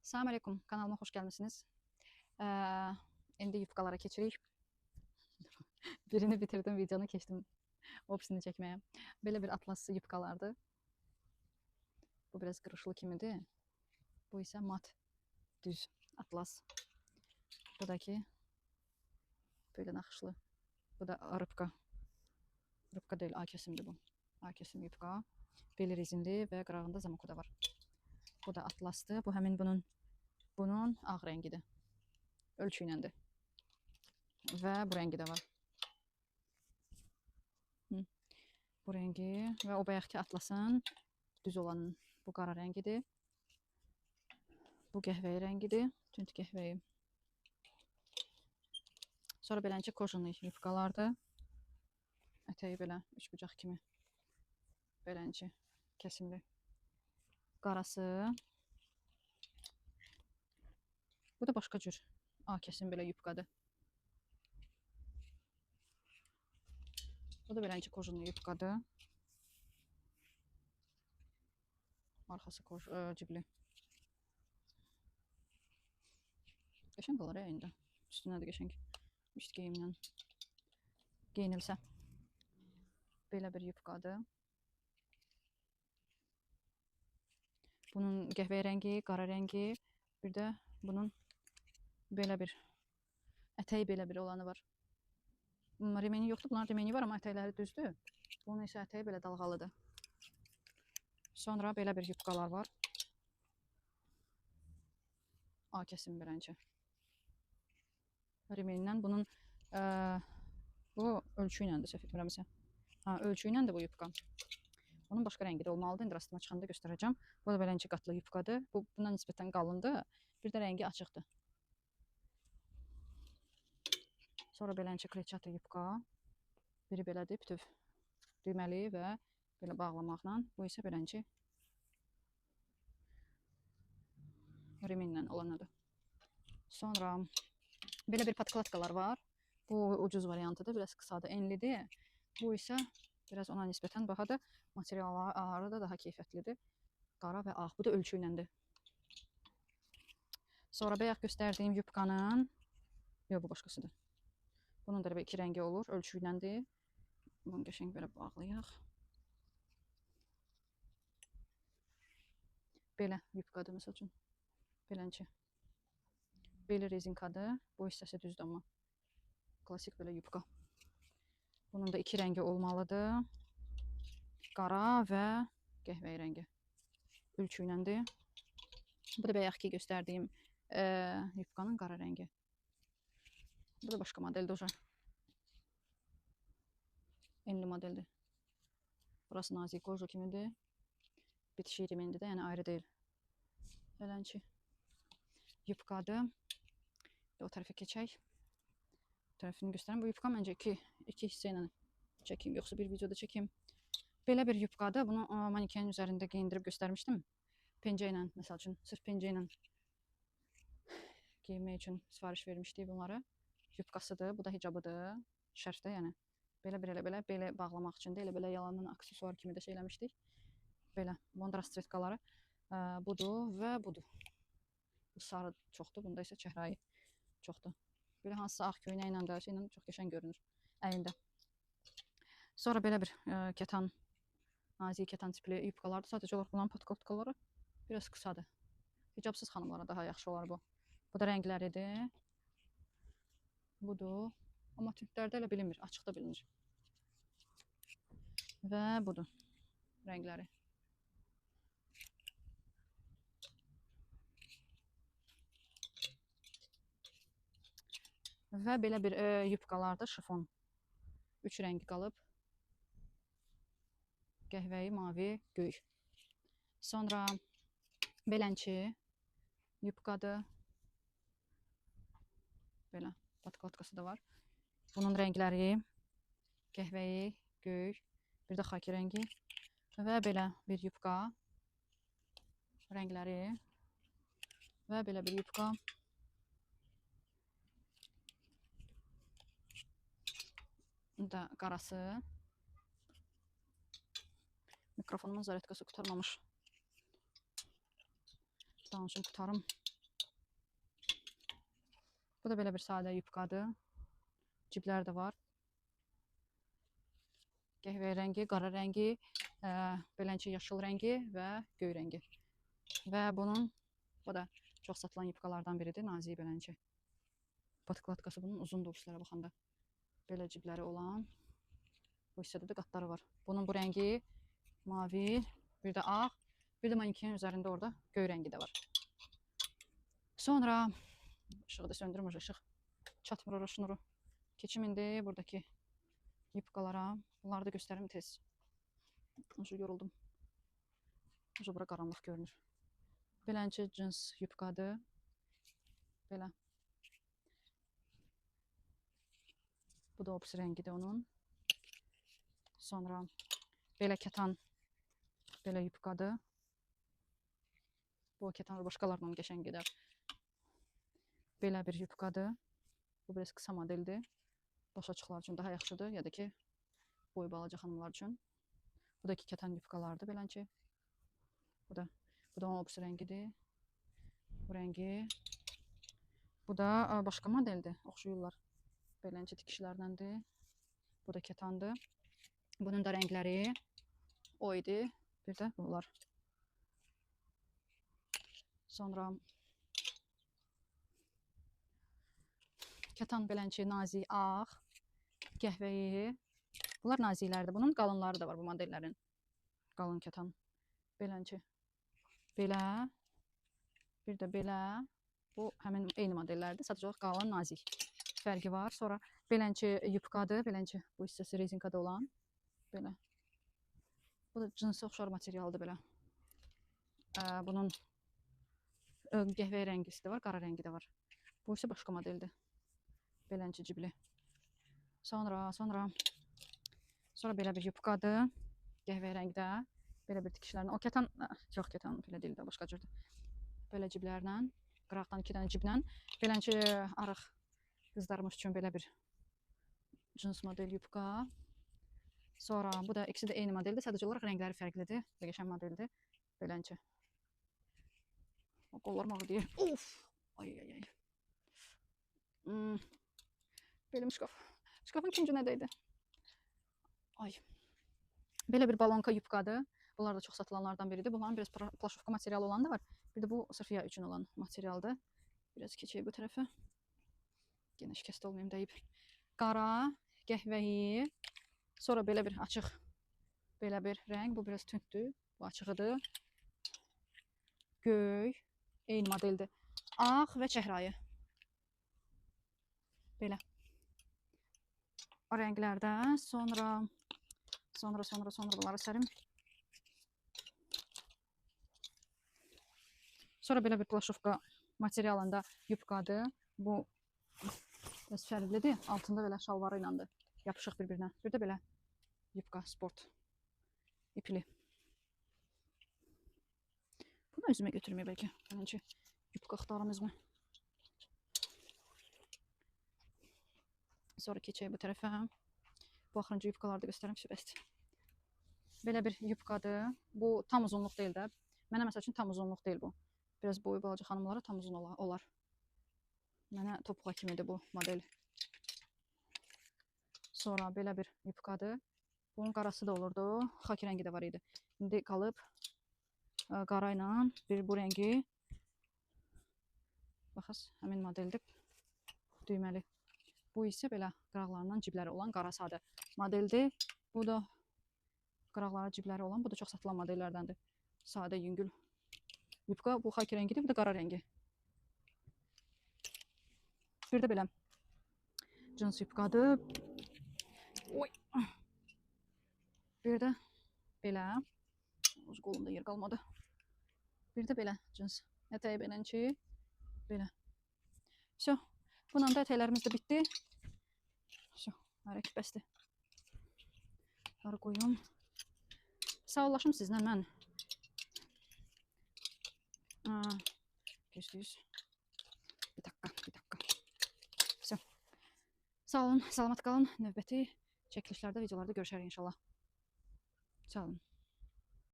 Salam aleyküm, kanalıma hoş gelmişsiniz. İndi yufkalara keçirik. Birini bitirdim, videonu keçdim. Opsini çəkməyə. Belə bir atlas yufkalardı. Bu biraz qırışlı kimidir. Bu isə mat, düz atlas. Bu da ki, böyle naxışlı. Bu da rıbqa. Rıbqa deyil, A kesimdir bu. A kesim yufka. Beli rezinli və qırağında zamoku da var. Bu da atlasdır. Bu həmin bunun ağ rəngidir. Ölçü iləndir. Və bu rəngi də var. Bu rəngi və o bayaqki atlasın düz olanın bu qara rəngidir. Bu qəhvəyi rəngidir. Tünd qəhvəyi. Sonra beləncə kojunlu yufkalardır. Ətəyi belə üçbucaq kimi. Beləncə kəsimli. Qarası. Bu da başqa cür A kesim belə yufkadır. Bu da beləncə kojunlu yufkadır. Arxası cibli. Qəşəng olar əyində. Üstünə də qəşəng üst geyimlə geyinilsə. Belə bir yufkadır. Bunun qəhvəyi rəngi, qara rəngi, bir də bunun belə bir ətəyi belə bir olanı var. Remeni yoxdur, bunlar remeni var, amma ətəkləri düzdür. Bunun isə ətəyi belə dalğalıdır. Sonra belə bir yufkalar var. A kesim beləncə. Remenindən bunun bu ölçü iləndir, səhv etmirəmsə. Ölçü iləndir bu yufka. Onun başqa rəngi də olmalıdır. İndi rastıma çıxanda göstərəcəm. Bu da beləncə qatlı yufkadır. Bu buna nisbətən qalındır. Bir də rəngi açıqdır. Sonra beləncə kleçatı yufka. Biri belədir, bütöv düyməli və belə bağlamaqla. Bu isə beləncə reminlə olanıdır. Sonra belə bir patklatkalar var. Bu ucuz variantıdır, biraz qısadır, enlidir. Bu isə biraz ona nisbətən bahadır. Materialları da daha keyfiyyətlidir. Qara və ağ. Bu da ölçü iləndir. Sonra bayaq göstərdiyim yufkanın, yox bu başqasıdır. Bunun da iki rəngi olur, ölçü iləndir. Bunu qəşəng belə bağlayaq. Belə yufkadır məsəl üçün. Beləncə. Beli rezinkadır. Bu hissəsi düzdür amma. Klasik belə yufka. Bunun da iki rəngi olmalıdır. Qara və qəhvəyi rəngi. Ölçü iləndir. Bu da bayaqki göstərdiyim yufkanın qara rəngi. Bu da başqa modeldir hocam. Enli modeldir. Burası nazik kojo kimidir. Bitişi remendir də, yəni ayrı deyil. Beləncə yufkadır. O tərəfə keçək. Tərəfini göstərəm. Bu yufka məncə iki hissə ilə çəkeyim, yoxsa bir videoda çəkeyim. Belə bir yufkadır. Bunu manikenin üzərində geyindirib göstərmişdim. Pencə ilə, məsəl üçün, sırf pencə ilə geyinmək üçün sifariş vermişdik bunları. Yufkasıdır, bu da hicabıdır. Şərfdə, yəni. Belə bağlamaq üçün də, elə yalandan aksesuar kimi də şeyləmişdik. Belə, bunun rastretkaları budur və budur. Bu sarı çoxdur, bunda isə çəhrayı çoxdur. Belə hansısa ağ köynə ilə də şeylə çox qəşəng görünür əyində. Sonra belə bir kətan, nazik kətan tipli yufkalardır. Sadəcə olaraq bunların patkotkaları biraz qısadır. Hicabsız xanımlara daha yaxşı olar bu. Bu da rəngləridir. Budur. Amma tündlərdə elə bilinmir, açıqda bilinir. Və budur rəngləri. Və belə bir yufkalarda şifon. Üç rəngi qalıb. Qəhvəyi, mavi, göy. Sonra beləncə yufkadır. Belə patkalatkası da var. Bunun rəngləri qəhvəyi, göy, bir də xaki rəngi. Və belə bir yufka. Rəngləri. Və belə bir yufka. Da qarası. Mikrofonumun zaryadkası qurtarmamış. Danışım qutarım. Bu da belə bir sadə yubkadır. Ciblər də var. Qəhvəyi rəngi, qara rəngi, belənçə yaşıl rəngi və göy rəngi. Və bunun, bu da çox satılan yubkalardan biridir, nazik belənçə. Patkladkası bunun uzundur üstlərə baxanda. Belə cibləri olan. Bu hissədə də qatları var. Bunun bu rəngi mavi, bir də ağ, bir də manikenin üzərində orada göy rəngi də var. Sonra ışığı da söndürmür, ışıq çatmır ora şnuru. Keçim indi buradakı yubkalara. Bunları da göstərim tez. Yoruldum. Bura qaranlıq görünür. Belənçə cins yubkadır. Belə. Bu da opsi rəngidir onun. Sonra belə kətan, belə yubkadır. Bu kətan başqalarla qəşəng gedər. Belə bir yubkadır. Bu biraz qısa modeldir. Baş açıqlar üçün daha yaxşıdır, ya da ki boyu balaca xanımlar üçün. Bu da ki kətan yubkalardır belənçə. Bu da opsi rəngidir. Bu rəngi. Bu da başqa modeldir. Oxşuyurlar. Belənçə tikişlərdəndir. Bu da kətandır. Bunun da rəngləri o idi. Bir də bunlar. Sonra kətan belənçə nazik ağ, qəhvəyi. Bunlar naziklərdir. Bunun qalınları da var bu modellərin. Qalın kətan belənçə. Belə. Bir də belə. Bu həmin eyni modellərdir. Sadəcə olaraq qalın, nazik fərqi var. Sonra belənçə yubkadır. Belənçə bu hissəsi rezinkada olan. Belə. Bu da cinsi oxşar materialdır belə. Bunun qəhvəyi rəngisi də var, qara rəngi də var. Bu isə başqa modeldir. Belənçə cibli. Sonra belə bir yubkadır. Qəhvəyi rəngdə. Belə bir tikişlərlə. O kətan, yox kətan belə deyil də, başqa cürdür. Belə ciblərlə, qıraqdan 2 dənə ciblə. Belənçə arıq qızlarımız üçün belə bir cins model yubka. Sonra bu da ikisi də eyni modeldir. Sadəcə olaraq rəngləri fərqlidir. Qəşəng modeldir. Belənçə. Qollarım ağrıyır. Of! Ay. Belim şkaf. Şkafın ikinci nədəydi? Ay. Belə bir balonka yubkadır. Bunlar da çox satılanlardan biridir. Bunların biraz plaşovka materialı olan da var. Bir də bu sırf yay üçün olan materialdır. Biraz keçək bu tərəfə. Yenə şikəst olmayayım deyib. Qara, qəhvəyi. Sonra belə bir açıq, belə bir rəng. Bu biraz tündür. Bu açığıdır. Göy. Eyni modeldir. Ağ və çəhrayı. Belə. O rənglərdə. Sonra bunları sərim. Sonra belə bir plaşovka materialında yubkadır. Bu biraz fərqlidir. Altında belə şalvarı ilə də yapışıq bir-birinə. Bir də belə yubka sport ipli. Bunu özümə götürməyəm bəlkə. Bəlkə yubka axtarım özümə. Sonra keçək bu tərəfə. Bu axırıncı yubkaları da göstərəm, bəsdir. Belə bir yubkadır. Bu tam uzunluq deyil də. Mənə məsəl üçün tam uzunluq deyil bu. Biraz boyu balaca xanımlara tam uzun olar. Mənə topuğa kimidir bu model. Sonra belə bir yubkadır. Bunun qarası da olurdu. Xaki rəngi də var idi. İndi qalıb qara ilə bir bu rəngi. Baxız, həmin modeldir. Düyməli. Bu isə belə qıraqlarından cibləri olan qara sadə modeldir. Bu da qıraqlara cibləri olan, bu da çox satılan modellərdəndir. Sadə, yüngül yubka. Bu xaki rəngidir, bu da qara rəngi. Bir də belə cins yubkadır. Oy. Bir də belə. Qolumda yer qalmadı. Bir də belə cins. Ətəyi belənçi. Belə. Всё. Bununla da ətəklərimiz də bitdi. Всё. Hərəkət bəsdir. Bunları qoyum. Sağollaşım sizlə mən. Gözlüyüz. Bir dakika. Всё. Sağ olun, salamat qalın. Növbəti çəkilişlərdə, videolarda görüşərik inşallah. Sağ olun.